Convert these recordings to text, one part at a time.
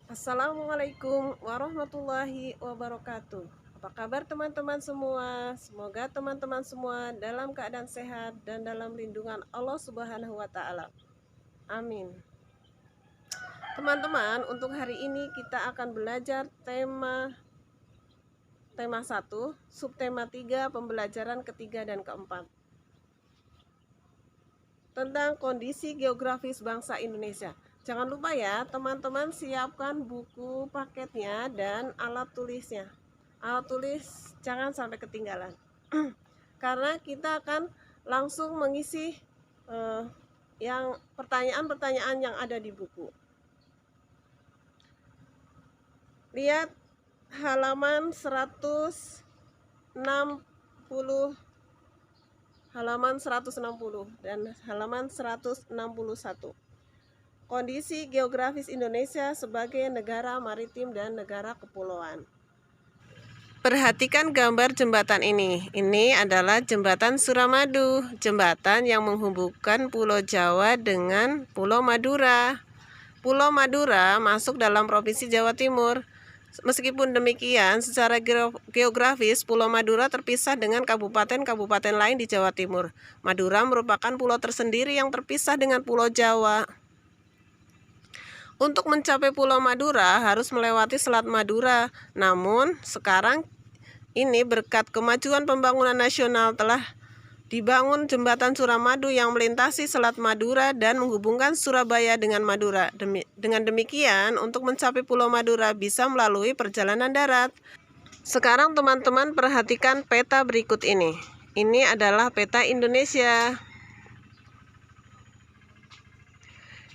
Assalamualaikum warahmatullahi wabarakatuh. Apa kabar teman-teman semua? Semoga teman-teman semua dalam keadaan sehat dan dalam lindungan Allah Subhanahu wa taala. Amin. Teman-teman, untuk hari ini kita akan belajar tema 1, subtema 3, pembelajaran ketiga dan keempat. Tentang kondisi geografis bangsa Indonesia. Jangan lupa ya, teman-teman siapkan buku paketnya dan alat tulisnya. Alat tulis jangan sampai ketinggalan. Karena kita akan langsung mengisi yang pertanyaan-pertanyaan yang ada di buku. Lihat halaman 160 halaman 160 dan halaman 161. Kondisi geografis Indonesia sebagai negara maritim dan negara kepulauan. Perhatikan gambar jembatan ini. Ini adalah jembatan Suramadu, jembatan yang menghubungkan Pulau Jawa dengan Pulau Madura. Pulau Madura masuk dalam Provinsi Jawa Timur. Meskipun demikian, secara geografis Pulau Madura terpisah dengan kabupaten-kabupaten lain di Jawa Timur. Madura merupakan pulau tersendiri yang terpisah dengan Pulau Jawa. Untuk mencapai Pulau Madura harus melewati Selat Madura. Namun, sekarang ini berkat kemajuan pembangunan nasional telah dibangun jembatan Suramadu yang melintasi Selat Madura dan menghubungkan Surabaya dengan Madura. Dengan demikian, untuk mencapai Pulau Madura bisa melalui perjalanan darat. Sekarang teman-teman perhatikan peta berikut ini. Ini adalah peta Indonesia.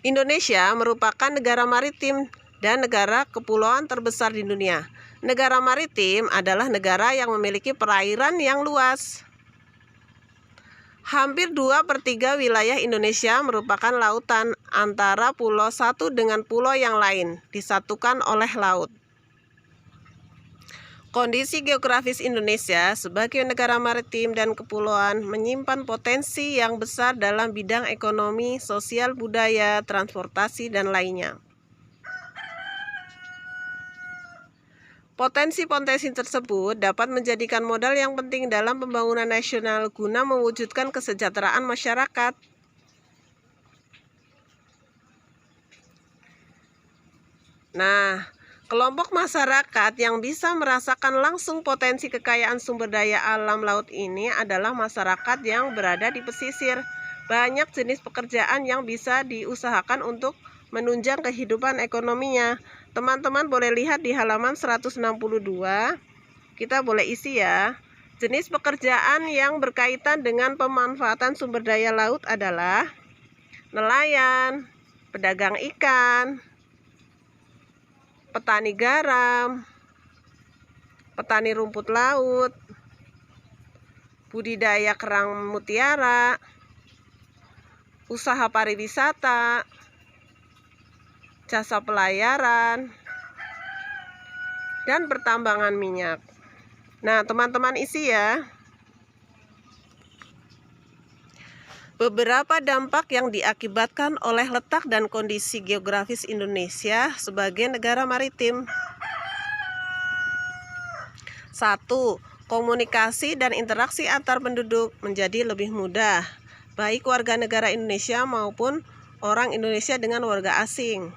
Indonesia merupakan negara maritim dan negara kepulauan terbesar di dunia. Negara maritim adalah negara yang memiliki perairan yang luas. Hampir 2/3 wilayah Indonesia merupakan lautan antara pulau satu dengan pulau yang lain, disatukan oleh laut. Kondisi geografis Indonesia sebagai negara maritim dan kepulauan menyimpan potensi yang besar dalam bidang ekonomi, sosial, budaya, transportasi, dan lainnya. Potensi-potensi tersebut dapat menjadikan modal yang penting dalam pembangunan nasional guna mewujudkan kesejahteraan masyarakat. Nah, kelompok masyarakat yang bisa merasakan langsung potensi kekayaan sumber daya alam laut ini adalah masyarakat yang berada di pesisir. Banyak jenis pekerjaan yang bisa diusahakan untuk menunjang kehidupan ekonominya. Teman-teman boleh lihat di halaman 162. Kita boleh isi ya. Jenis pekerjaan yang berkaitan dengan pemanfaatan sumber daya laut adalah nelayan, pedagang ikan, petani garam, petani rumput laut, budidaya kerang mutiara, usaha pariwisata, jasa pelayaran, dan pertambangan minyak. Nah, teman-teman isi ya. Beberapa dampak yang diakibatkan oleh letak dan kondisi geografis Indonesia sebagai negara maritim. 1. Komunikasi dan interaksi antar penduduk menjadi lebih mudah, baik warga negara Indonesia maupun orang Indonesia dengan warga asing.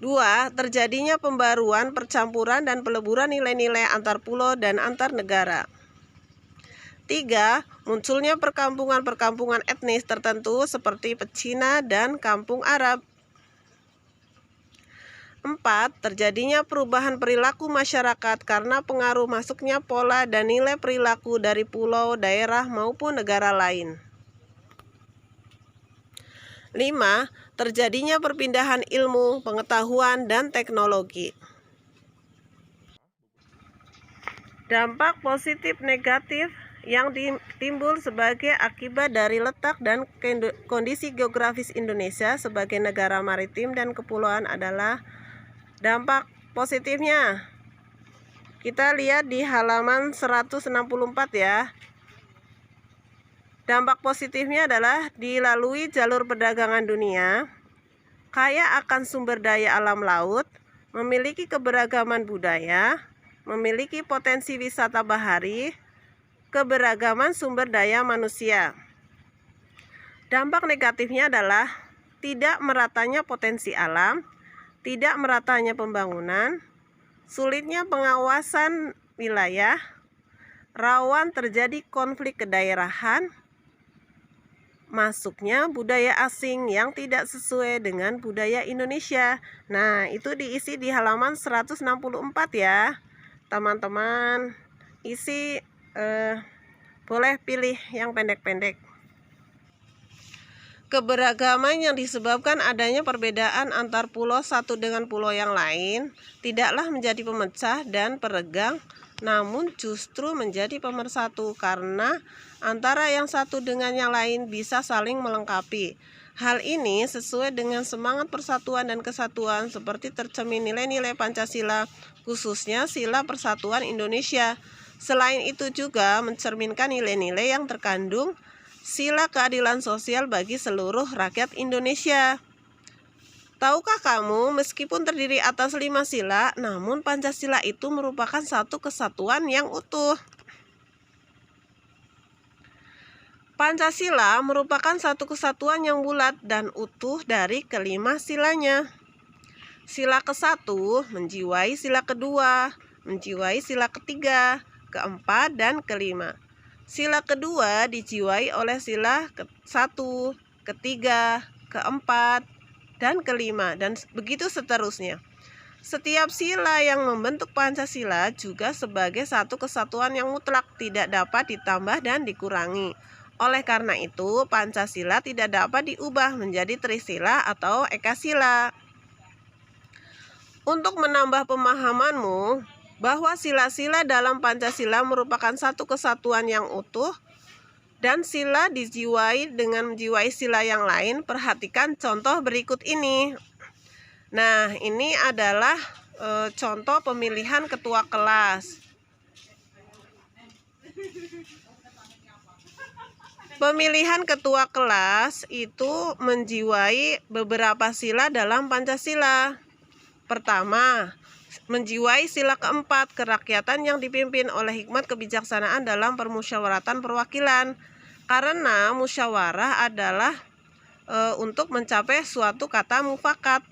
2. Terjadinya pembaruan, percampuran, dan peleburan nilai-nilai antar pulau dan antar negara. 3. Munculnya perkampungan-perkampungan etnis tertentu seperti Pecina dan Kampung Arab. 4. Terjadinya perubahan perilaku masyarakat karena pengaruh masuknya pola dan nilai perilaku dari pulau, daerah, maupun negara lain. 5. Terjadinya perpindahan ilmu, pengetahuan, dan teknologi. Dampak positif negatif yang timbul sebagai akibat dari letak dan kondisi geografis Indonesia sebagai negara maritim dan kepulauan adalah dampak positifnya. Kita lihat di halaman 164 ya. Dampak positifnya adalah dilalui jalur perdagangan dunia, kaya akan sumber daya alam laut, memiliki keberagaman budaya, memiliki potensi wisata bahari, keberagaman sumber daya manusia. Dampak negatifnya adalah tidak meratanya potensi alam, tidak meratanya pembangunan, sulitnya pengawasan wilayah, rawan terjadi konflik kedaerahan, masuknya budaya asing yang tidak sesuai dengan budaya Indonesia. Nah, itu diisi di halaman 164 ya. Teman-teman, isi boleh pilih yang pendek-pendek. Keberagaman yang disebabkan adanya perbedaan antar pulau satu dengan pulau yang lain tidaklah menjadi pemecah dan peregang, namun justru menjadi pemersatu karena antara yang satu dengan yang lain bisa saling melengkapi. Hal ini sesuai dengan semangat persatuan dan kesatuan seperti tercermin nilai-nilai Pancasila, khususnya Sila Persatuan Indonesia. Selain itu juga mencerminkan nilai-nilai yang terkandung Sila keadilan sosial bagi seluruh rakyat Indonesia. Tahukah kamu, meskipun terdiri atas 5 sila, namun Pancasila itu merupakan satu kesatuan yang utuh. Pancasila merupakan satu kesatuan yang bulat dan utuh dari kelima silanya. Sila ke-1 menjiwai sila kedua, menjiwai sila ketiga, keempat, dan kelima. Sila kedua dijiwai oleh sila ke-1, ketiga, keempat, dan kelima, dan begitu seterusnya. Setiap sila yang membentuk Pancasila juga sebagai satu kesatuan yang mutlak, tidak dapat ditambah dan dikurangi. Oleh karena itu, Pancasila tidak dapat diubah menjadi Trisila atau Ekasila. Untuk menambah pemahamanmu bahwa sila-sila dalam Pancasila merupakan satu kesatuan yang utuh dan sila dijiwai dengan menjiwai sila yang lain, perhatikan contoh berikut ini. Nah, ini adalah contoh pemilihan ketua kelas. Pemilihan ketua kelas itu menjiwai beberapa sila dalam Pancasila. Pertama, menjiwai sila keempat, kerakyatan yang dipimpin oleh hikmat kebijaksanaan dalam permusyawaratan perwakilan. Karena musyawarah adalah untuk mencapai suatu kata mufakat.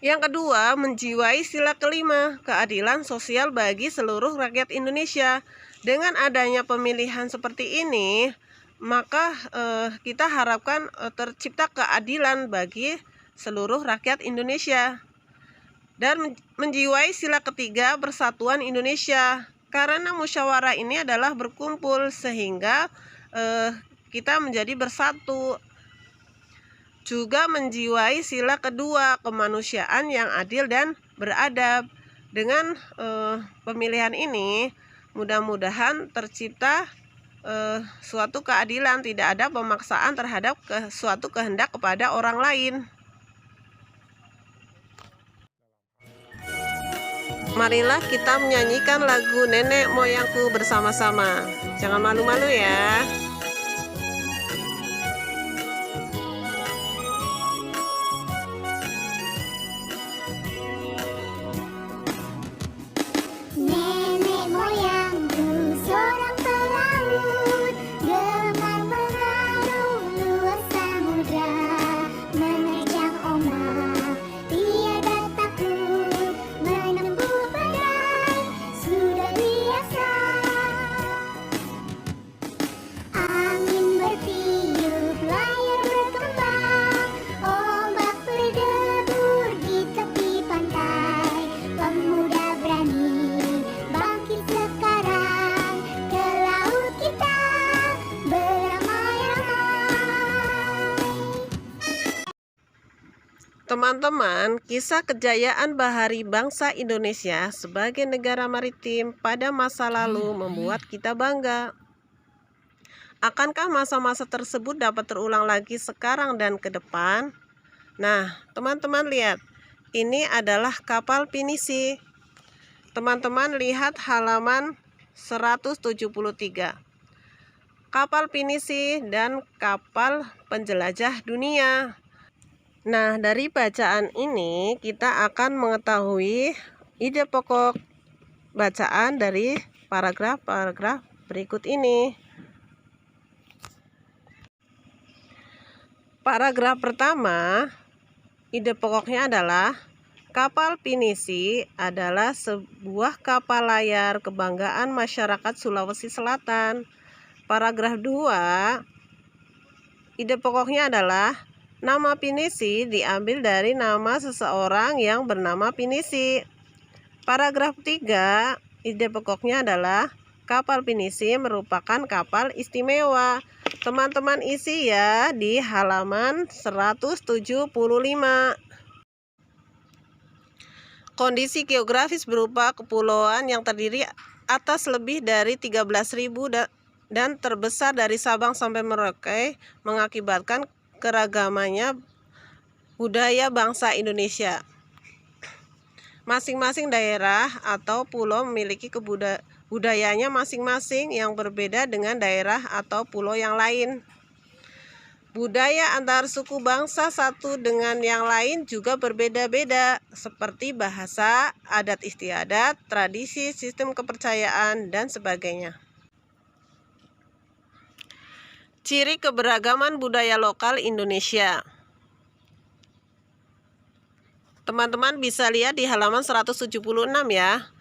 Yang kedua, menjiwai sila kelima, keadilan sosial bagi seluruh rakyat Indonesia. Dengan adanya pemilihan seperti ini, maka kita harapkan tercipta keadilan bagi seluruh rakyat Indonesia. Dan menjiwai sila ketiga, persatuan Indonesia, karena musyawarah ini adalah berkumpul sehingga kita menjadi bersatu. Juga menjiwai sila kedua, kemanusiaan yang adil dan beradab. Dengan pemilihan ini mudah-mudahan tercipta suatu keadilan, tidak ada pemaksaan terhadap suatu kehendak kepada orang lain. Marilah kita menyanyikan lagu Nenek Moyangku bersama-sama. Jangan malu-malu ya. Nenek moyangku seorang pelaut, gemar mengarung luas samudra, menerjang ombak tiada takut, menempuh badai sudah biasa. Angin bertiup, layar berkembang, ombak berdebur di tepi pantai. Pemuda berani bangkit sekarang, ke laut kita beramai-ramai. Teman-teman, kisah kejayaan bahari bangsa Indonesia sebagai negara maritim pada masa lalu membuat kita bangga. Akankah masa-masa tersebut dapat terulang lagi sekarang dan ke depan? Nah, teman-teman lihat, ini adalah kapal pinisi. Teman-teman lihat halaman 173. kapal pinisi, dan kapal penjelajah dunia. Nah, dari bacaan ini kita akan mengetahui ide pokok bacaan dari paragraf-paragraf berikut ini. Paragraf pertama, ide pokoknya adalah kapal pinisi adalah sebuah kapal layar kebanggaan masyarakat Sulawesi Selatan. Paragraf 2, ide pokoknya adalah nama pinisi diambil dari nama seseorang yang bernama Pinisi. Paragraf 3, ide pokoknya adalah kapal pinisi merupakan kapal istimewa. Teman-teman isi ya di halaman 175. Kondisi geografis berupa kepulauan yang terdiri atas lebih dari 13.000 dan terbesar dari Sabang sampai Merauke mengakibatkan keragamannya budaya bangsa Indonesia. Masing-masing daerah atau pulau memiliki budayanya masing-masing yang berbeda dengan daerah atau pulau yang lain. Budaya antar suku bangsa satu dengan yang lain juga berbeda-beda, seperti bahasa, adat istiadat, tradisi, sistem kepercayaan, dan sebagainya. Ciri keberagaman budaya lokal Indonesia. Teman-teman bisa lihat di halaman 176 ya.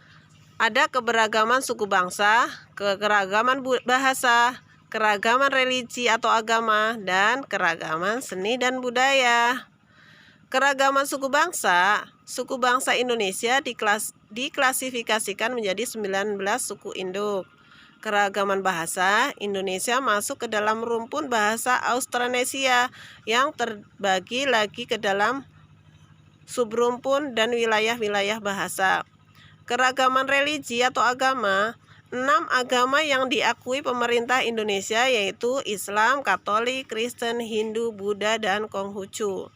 Ada keberagaman suku bangsa, keragaman bahasa, keragaman religi atau agama, dan keragaman seni dan budaya. Keragaman suku bangsa Indonesia diklasifikasikan menjadi 19 suku induk. Keragaman bahasa Indonesia masuk ke dalam rumpun bahasa Austronesia yang terbagi lagi ke dalam subrumpun dan wilayah-wilayah bahasa. Keragaman religi atau agama, 6 agama yang diakui pemerintah Indonesia yaitu Islam, Katolik, Kristen, Hindu, Buddha, dan Konghucu.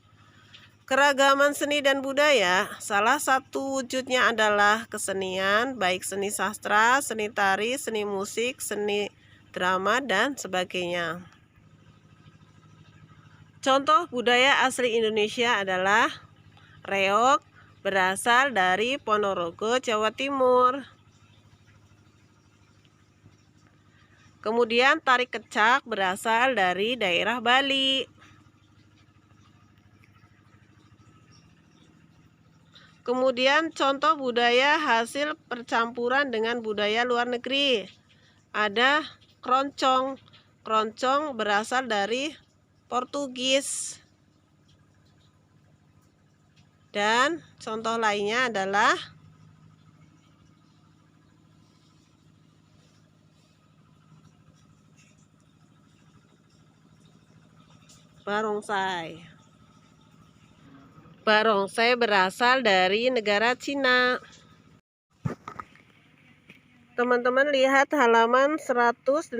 Keragaman seni dan budaya, salah satu wujudnya adalah kesenian, baik seni sastra, seni tari, seni musik, seni drama, dan sebagainya. Contoh budaya asli Indonesia adalah reog, berasal dari Ponorogo, Jawa Timur. Kemudian tari kecak berasal dari daerah Bali. Kemudian contoh budaya hasil percampuran dengan budaya luar negeri. Ada keroncong. Keroncong berasal dari Portugis. Dan contoh lainnya adalah barongsai. Barongsai berasal dari negara Cina. Teman-teman lihat halaman 182.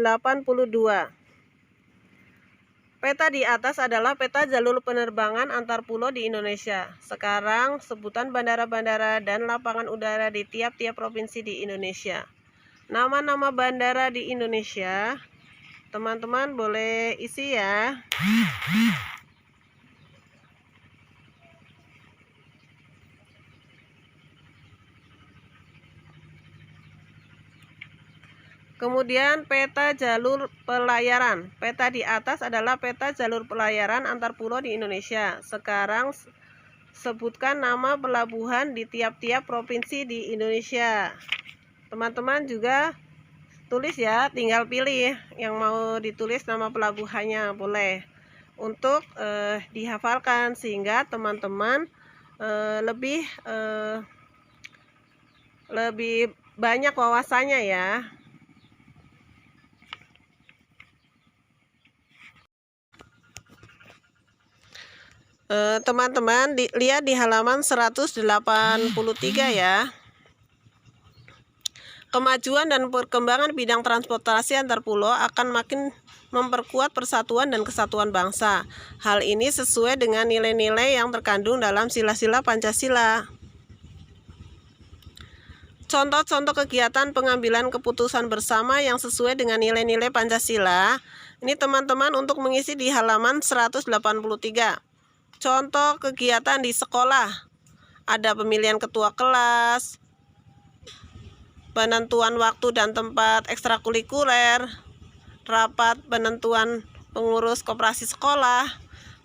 Peta di atas adalah peta jalur penerbangan antar pulau di Indonesia. Sekarang sebutan bandara-bandara dan lapangan udara di tiap-tiap provinsi di Indonesia. Nama-nama bandara di Indonesia, teman-teman boleh isi ya. Kemudian peta jalur pelayaran. Peta di atas adalah peta jalur pelayaran antar pulau di Indonesia. Sekarang sebutkan nama pelabuhan di tiap-tiap provinsi di Indonesia. Teman-teman juga tulis ya, tinggal pilih yang mau ditulis nama pelabuhannya, boleh. Untuk dihafalkan sehingga teman-teman lebih banyak wawasannya ya. Teman-teman lihat di halaman 183 ya. Kemajuan dan perkembangan bidang transportasi antar pulau akan makin memperkuat persatuan dan kesatuan bangsa. Hal ini sesuai dengan nilai-nilai yang terkandung dalam sila-sila Pancasila. contoh-contoh kegiatan pengambilan keputusan bersama yang sesuai dengan nilai-nilai Pancasila. Ini teman-teman untuk mengisi di halaman 183. Contoh kegiatan di sekolah. Ada pemilihan ketua kelas, penentuan waktu dan tempat ekstrakurikuler, rapat penentuan pengurus koperasi sekolah,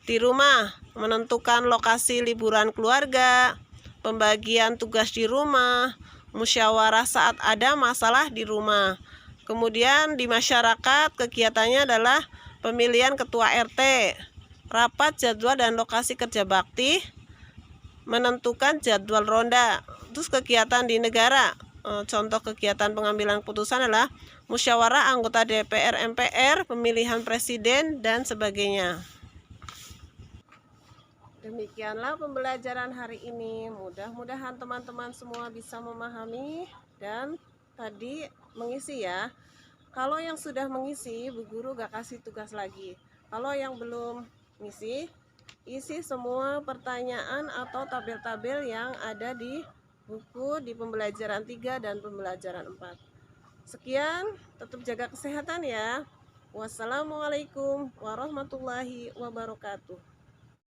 di rumah menentukan lokasi liburan keluarga, pembagian tugas di rumah, musyawarah saat ada masalah di rumah. Kemudian di masyarakat kegiatannya adalah pemilihan ketua RT, rapat jadwal dan lokasi kerja bakti, menentukan jadwal ronda. Terus kegiatan di negara, contoh kegiatan pengambilan keputusan adalah musyawarah anggota DPR MPR, pemilihan presiden, dan sebagainya. Demikianlah pembelajaran hari ini. Mudah-mudahan teman-teman semua bisa memahami dan tadi mengisi ya. Kalau yang sudah mengisi, Bu Guru gak kasih tugas lagi. Kalau yang belum ngisi, isi semua pertanyaan atau tabel-tabel yang ada di buku di pembelajaran 3 dan pembelajaran 4. Sekian, tetap jaga kesehatan ya. Wassalamualaikum warahmatullahi wabarakatuh.